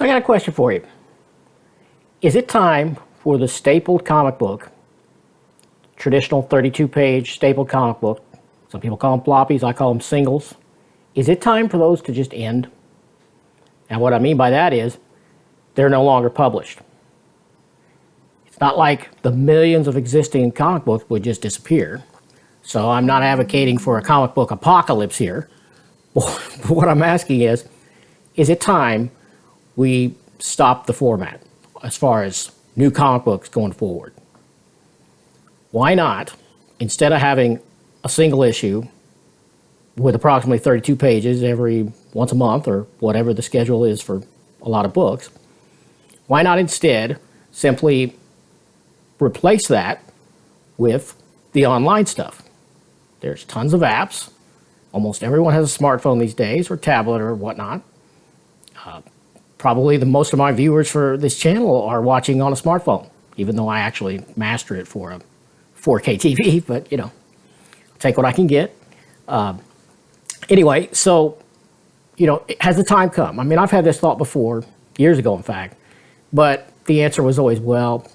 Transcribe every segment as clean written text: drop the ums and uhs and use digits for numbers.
So I got a question for you. Is it time for the stapled comic book, traditional 32-page stapled comic book, some people call them floppies, I call them singles, is it time for those to just end? And what I mean by that is they're no longer published. It's not like the millions of existing comic books would just disappear. So I'm not advocating for a comic book apocalypse here. But what I'm asking is it time we stop the format as far as new comic books going forward? Why not, instead of having a single issue with approximately 32 pages every once a month or whatever the schedule is for a lot of books, why not instead simply replace that with the online stuff? There's tons of apps. Almost everyone has a smartphone these days, or tablet or whatnot. Probably the most of my viewers for this channel are watching on a smartphone, even though I actually master it for a 4K TV, but I'll take what I can get. Anyway, so, has the time come? I mean, I've had this thought before, years ago, in fact, but the answer was always, well,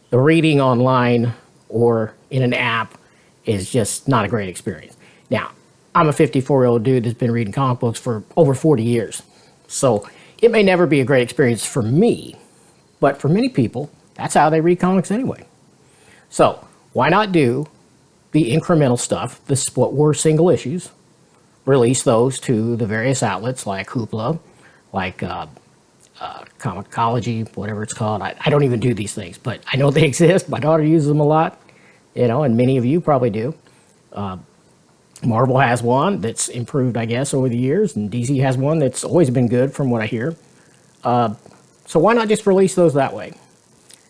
the reading online or in an app is just not a great experience. Now, I'm a 54-year-old dude that's been reading comic books for over 40 years, so it may never be a great experience for me, but for many people, that's how they read comics anyway. So, why not do the incremental stuff, what were single issues, release those to the various outlets like Hoopla, like Comicology, whatever it's called. I don't even do these things, but I know they exist. My daughter uses them a lot, and many of you probably do. Marvel has one that's improved, I guess, over the years, and DC has one that's always been good from what I hear. So why not just release those that way?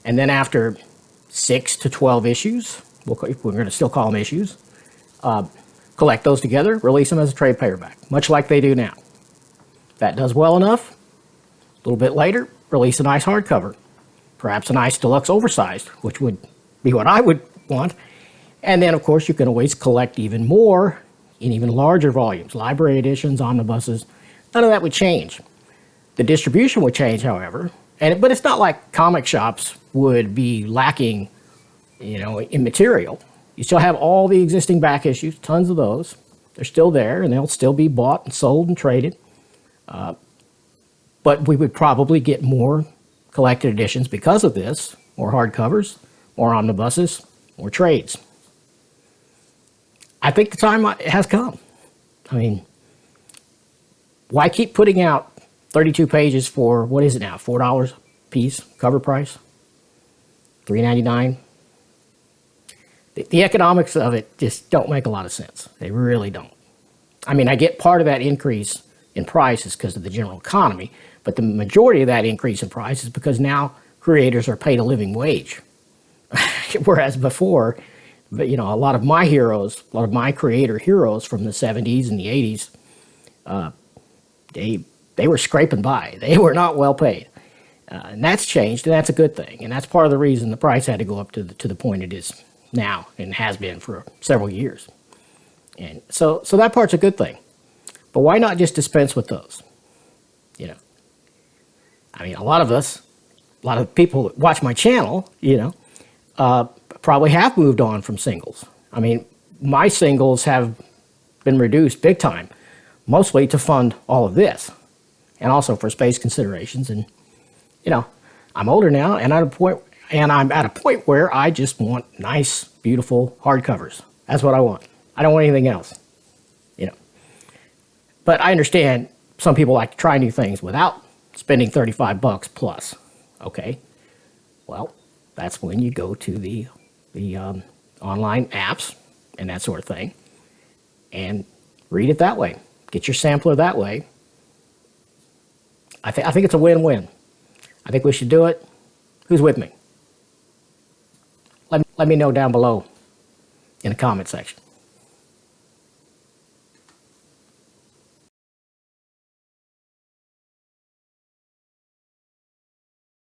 And then after 6 to 12 issues, we're going to still call them issues, collect those together, release them as a trade paperback, much like they do now. If that does well enough, a little bit later, release a nice hardcover, perhaps a nice deluxe oversized, which would be what I would want. And then, of course, you can always collect even more in even larger volumes, library editions, omnibuses. None of that would change. The distribution would change, however, but it's not like comic shops would be lacking, in material. You still have all the existing back issues, tons of those. They're still there, and they'll still be bought and sold and traded. But we would probably get more collected editions because of this, more hardcovers, more omnibuses, more trades. I think the time has come. I mean, why keep putting out 32 pages for, what is it now, $4 a piece, cover price? $3.99? The economics of it just don't make a lot of sense. They really don't. I mean, I get part of that increase in price is because of the general economy, but the majority of that increase in price is because now creators are paid a living wage. Whereas before, a lot of my heroes, a lot of my creator heroes from the 70s and the 80s, they were scraping by. They were not well paid. And that's changed, and that's a good thing. And that's part of the reason the price had to go up to the point it is now and has been for several years. And so that part's a good thing. But why not just dispense with those? I mean, a lot of people that watch my channel, probably have moved on from singles. I mean, my singles have been reduced big time, mostly to fund all of this, and also for space considerations. And I'm older now, and I'm at a point where I just want nice, beautiful hardcovers. That's what I want. I don't want anything else. But I understand some people like to try new things without spending $35 plus. Okay, well, that's when you go to the online apps and that sort of thing, and read it that way. Get your sampler that way. I think it's a win-win. I think we should do it. Who's with me? Let me know down below in the comment section.